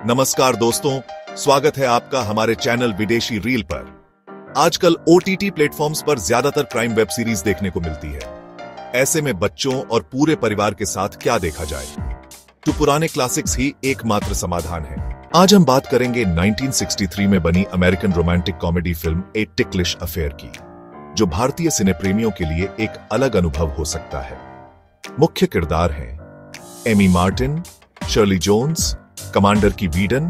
नमस्कार दोस्तों, स्वागत है आपका हमारे चैनल विदेशी रील पर। आजकल ओटीटी प्लेटफॉर्म्स पर ज्यादातर क्राइम वेब सीरीज देखने को मिलती है। ऐसे में बच्चों और पूरे परिवार के साथ क्या देखा जाए, तो पुराने क्लासिक्स ही एकमात्र समाधान है। आज हम बात करेंगे 1963 में बनी अमेरिकन रोमांटिक कॉमेडी फिल्म ए टिकलिश अफेयर की, जो भारतीय सिने प्रेमियों के लिए एक अलग अनुभव हो सकता है। मुख्य किरदार हैं Amy Martin, Shirley Jones, commander Key Weedon,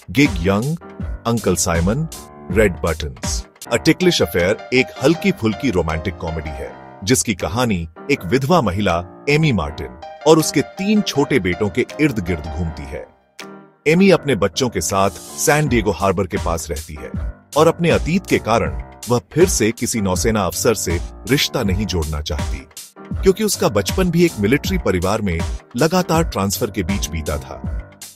Gig Young, uncle Simon, Red Buttons. A ticklish affair एक हल्की फुल्की रोमांटिक कॉमेडी है, जिसकी कहानी एक विधवा महिला एमी मार्टिन और उसके 3 छोटे बेटों के इर्द गिर्द घूमती है। एमी अपने बच्चों के साथ सैन डिएगो हार्बर के पास रहती है और अपने अतीत के कारण वह फिर से किसी नौसेना अफसर से रिश्ता नहीं जोड़ना चाहती, क्योंकि उसका बचपन भी एक मिलिट्री परिवार में लगातार ट्रांसफर के बीच बीता था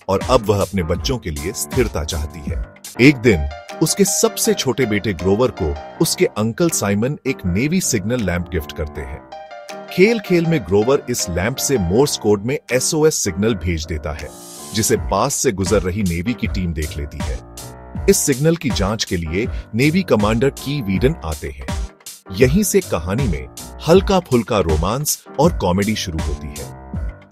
और अब वह अपने बच्चों के लिए स्थिरता चाहती है। एक दिन उसके सबसे छोटे बेटे ग्रोवर को उसके अंकल साइमन एक नेवी सिग्नल लैंप गिफ्ट करते हैं। खेल खेल में ग्रोवर इस लैंप से मोर्स कोड में एसओएस सिग्नल भेज देता है, जिसे पास से गुजर रही नेवी की टीम देख लेती है। इस सिग्नल की जांच के लिए नेवी कमांडर की वीडन आते हैं। यहीं से कहानी में हल्का फुल्का रोमांस और कॉमेडी शुरू होती है।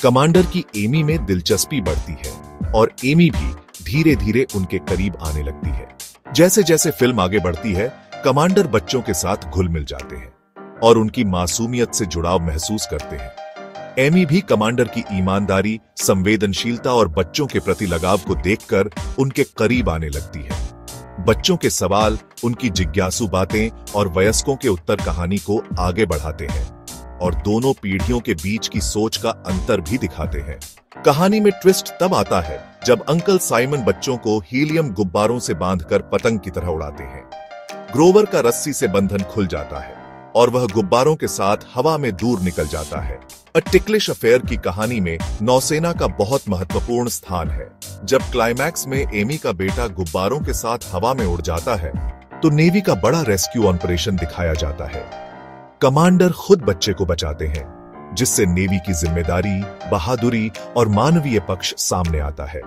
कमांडर की एमी में दिलचस्पी बढ़ती है और एमी भी धीरे धीरे उनके करीब आने लगती है। जैसे जैसे फिल्म आगे बढ़ती है, कमांडर बच्चों के साथ घुल मिल जाते हैं और उनकी मासूमियत से जुड़ाव महसूस करते हैं। एमी भी कमांडर की ईमानदारी, संवेदनशीलता और बच्चों के प्रति लगाव को देखकर उनके करीब आने लगती है। बच्चों के सवाल, उनकी जिज्ञासु बातें और वयस्कों के उत्तर कहानी को आगे बढ़ाते हैं और दोनों पीढ़ियों के बीच की सोच का अंतर भी दिखाते हैं। कहानी में ट्विस्ट तब आता है जब अंकल साइमन बच्चों को हीलियम गुब्बारों से बांधकर पतंग की तरह उड़ाते हैं। ग्रोवर का रस्सी से बंधन खुल जाता है और वह गुब्बारों के साथ हवा में दूर निकल जाता है। अ टिकलिश अफेयर की कहानी में नौसेना का बहुत महत्वपूर्ण स्थान है। जब क्लाइमैक्स में एमी का बेटा गुब्बारों के साथ हवा में उड़ जाता है, तो नेवी का बड़ा रेस्क्यू ऑपरेशन दिखाया जाता है। कमांडर खुद बच्चे को बचाते हैं, जिससे नेवी की जिम्मेदारी, बहादुरी और मानवीय पक्ष सामने आता है।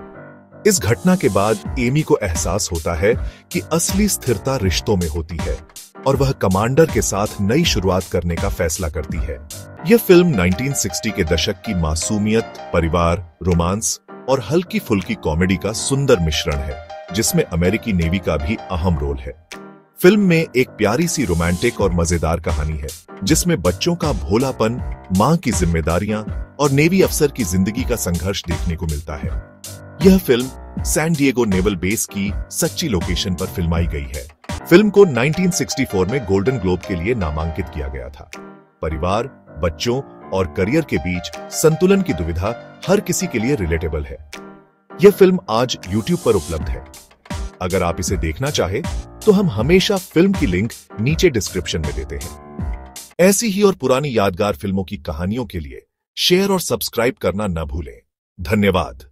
इस घटना के बाद एमी को एहसास होता है कि असली स्थिरता रिश्तों में होती है और वह कमांडर के साथ नई शुरुआत करने का फैसला करती है। यह फिल्म 1960 के दशक की मासूमियत, परिवार, रोमांस और हल्की फुल्की कॉमेडी का सुंदर मिश्रण है, जिसमें अमेरिकी नेवी का भी अहम रोल है। फिल्म में एक प्यारी सी रोमांटिक और मजेदार कहानी है, जिसमें बच्चों का भोलापन, मां की जिम्मेदारियां और नेवी अफसर की जिंदगी का संघर्ष देखने को मिलता है। यह film San Diego naval base की सच्ची लोकेशन पर फिल्माई गई है। फिल्म को 1964 में गोल्डन ग्लोब के लिए नामांकित किया गया था। परिवार, बच्चों और करियर के बीच संतुलन की दुविधा हर किसी के लिए रिलेटेबल है। यह फिल्म आज YouTube पर उपलब्ध है। अगर आप इसे देखना चाहे तो हम हमेशा फिल्म की लिंक नीचे डिस्क्रिप्शन में देते हैं। ऐसी ही और पुरानी यादगार फिल्मों की कहानियों के लिए शेयर और सब्सक्राइब करना न भूलें। धन्यवाद।